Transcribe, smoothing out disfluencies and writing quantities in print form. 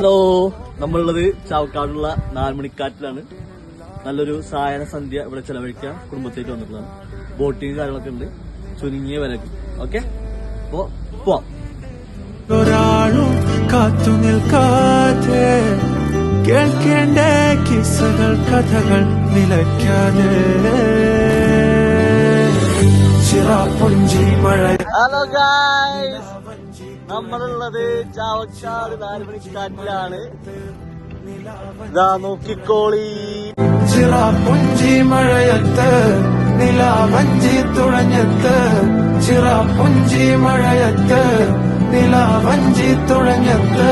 Hello, നമ്മളുള്ളത് ചാവക്കാടുള്ള 4 മണിക്കാറ്റിലാണ്. നല്ലൊരു സായന സന്ധ്യ ഇവിടെ ചെലവഴിക്കാൻ കുടുംബത്തേക്ക് വന്നിട്ടുള്ളതാണ്. ബോട്ടിങ് കാര്യങ്ങളൊക്കെ ഉണ്ട്, ചുരുങ്ങിയ വിലക്ക്. ഓക്കെ, അപ്പോ പോവാം. ഒരാളും കാത്തു നിൽക്കാതെ കേൾക്കേണ്ട കിസ്സകൾ കഥകൾ നിലയ്ക്കാതെ ചിറാപ്പുഞ്ചി മഴ. ഹലോ ഗായ്സ്, നമ്മളുള്ളത് ചാവക്കാട് 4 മണിക്കാറ്റിലാണ്. ഇതാ നോക്കിക്കോളി. ചിറാപ്പുഞ്ചി മഴയത്ത് നിലാവഞ്ചി തുഴഞ്ഞത്ത്, ചിറാപ്പുഞ്ചി മഴയത്ത് നിലാവഞ്ചി തുഴഞ്ഞത്ത്.